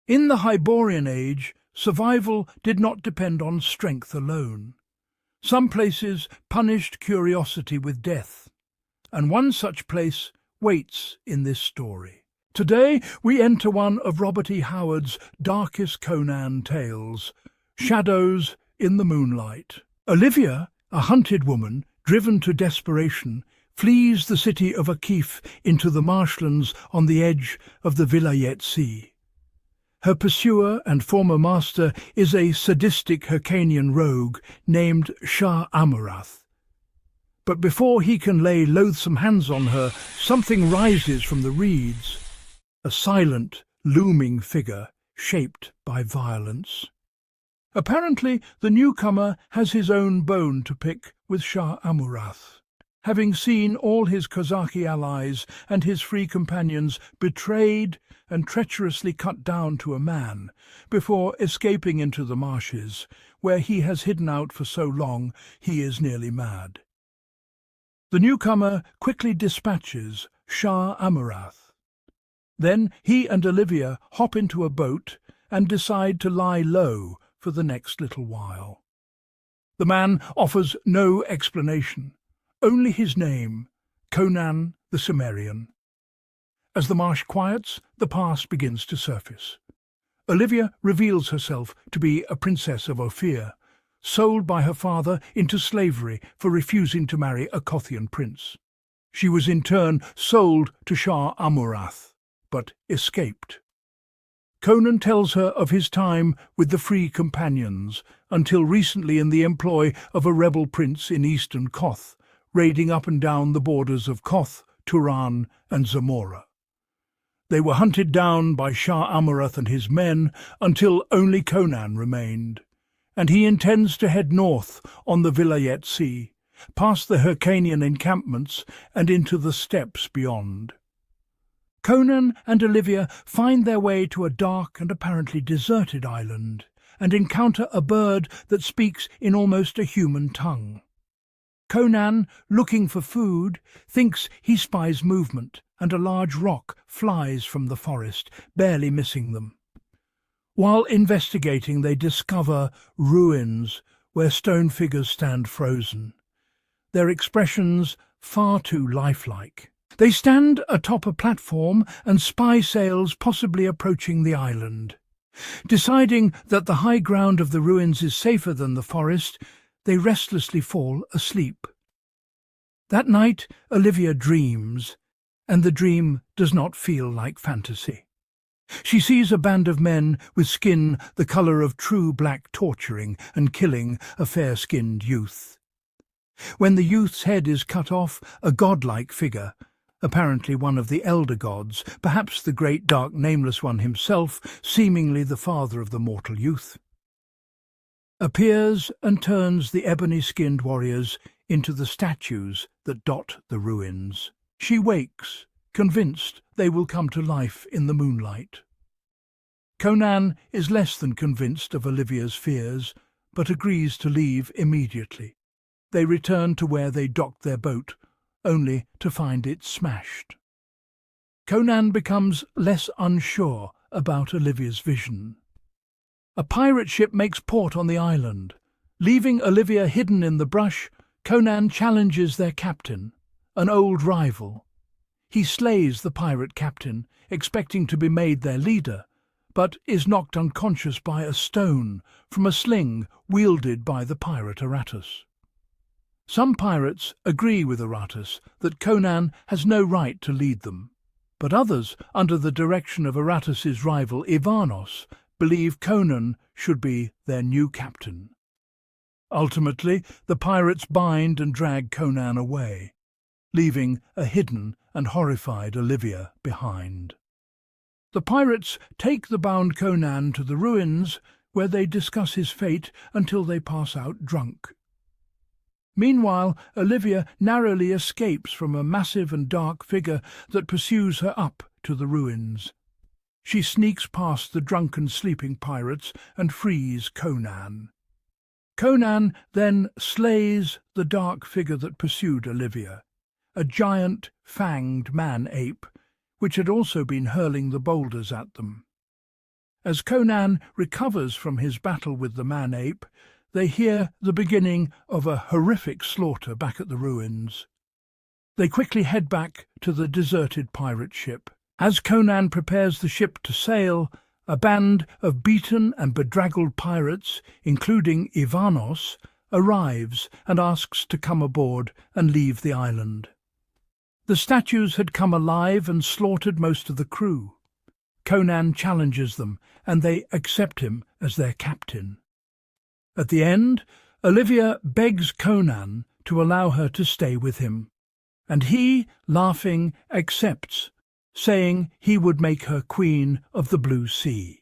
In the Hyborian Age, survival did not depend on strength alone. Some places punished curiosity with death, and one such place waits in this story. Today we enter one of Robert E. Howard's darkest Conan tales, Shadows in the Moonlight. Olivia, a hunted woman, driven to desperation, flees the city of Akif into the marshlands on the edge of the Vilayet Sea. Her pursuer and former master is a sadistic Hyrcanian rogue named Shah Amurath. But before he can lay loathsome hands on her, something rises from the reeds, a silent, looming figure shaped by violence. Apparently, the newcomer has his own bone to pick with Shah Amurath, having seen all his Kozaki allies and his free companions betrayed and treacherously cut down to a man before escaping into the marshes, where he has hidden out for so long he is nearly mad. The newcomer quickly dispatches Shah Amurath. Then he and Olivia hop into a boat and decide to lie low for the next little while. The man offers no explanation, only his name, Conan the Cimmerian. As the marsh quiets, the past begins to surface. Olivia reveals herself to be a princess of Ophir, sold by her father into slavery for refusing to marry a Kothian prince. She was in turn sold to Shah Amurath, but escaped. Conan tells her of his time with the Free Companions, until recently in the employ of a rebel prince in eastern Koth, raiding up and down the borders of Koth, Turan and Zamora. They were hunted down by Shah Amurath and his men until only Conan remained, and he intends to head north on the Vilayet Sea, past the Hyrcanian encampments and into the steppes beyond. Conan and Olivia find their way to a dark and apparently deserted island and encounter a bird that speaks in almost a human tongue. Conan, looking for food, thinks he spies movement, and a large rock flies from the forest, barely missing them. While investigating, they discover ruins where stone figures stand frozen, their expressions far too lifelike. They stand atop a platform and spy sails possibly approaching the island. Deciding that the high ground of the ruins is safer than the forest, they restlessly fall asleep. That night, Olivia dreams, and the dream does not feel like fantasy. She sees a band of men with skin the colour of true black torturing and killing a fair-skinned youth. When the youth's head is cut off, a godlike figure, apparently one of the elder gods, perhaps the great dark nameless one himself, seemingly the father of the mortal youth, appears and turns the ebony-skinned warriors into the statues that dot the ruins. She wakes, convinced they will come to life in the moonlight. Conan is less than convinced of Olivia's fears, but agrees to leave immediately. They return to where they docked their boat, only to find it smashed. Conan becomes less unsure about Olivia's vision. A pirate ship makes port on the island. Leaving Olivia hidden in the brush, Conan challenges their captain, an old rival. He slays the pirate captain, expecting to be made their leader, but is knocked unconscious by a stone from a sling wielded by the pirate Aratus. Some pirates agree with Aratus that Conan has no right to lead them, but others, under the direction of Aratus's rival Ivanos, believe Conan should be their new captain. Ultimately, the pirates bind and drag Conan away, leaving a hidden and horrified Olivia behind. The pirates take the bound Conan to the ruins, where they discuss his fate until they pass out drunk. Meanwhile, Olivia narrowly escapes from a massive and dark figure that pursues her up to the ruins. She sneaks past the drunken sleeping pirates and frees Conan. Conan then slays the dark figure that pursued Olivia, a giant, fanged man-ape, which had also been hurling the boulders at them. As Conan recovers from his battle with the man-ape, they hear the beginning of a horrific slaughter back at the ruins. They quickly head back to the deserted pirate ship. As Conan prepares the ship to sail, a band of beaten and bedraggled pirates, including Ivanos, arrives and asks to come aboard and leave the island. The statues had come alive and slaughtered most of the crew. Conan challenges them, and they accept him as their captain. At the end, Olivia begs Conan to allow her to stay with him, and he, laughing, accepts, saying he would make her queen of the Blue Sea.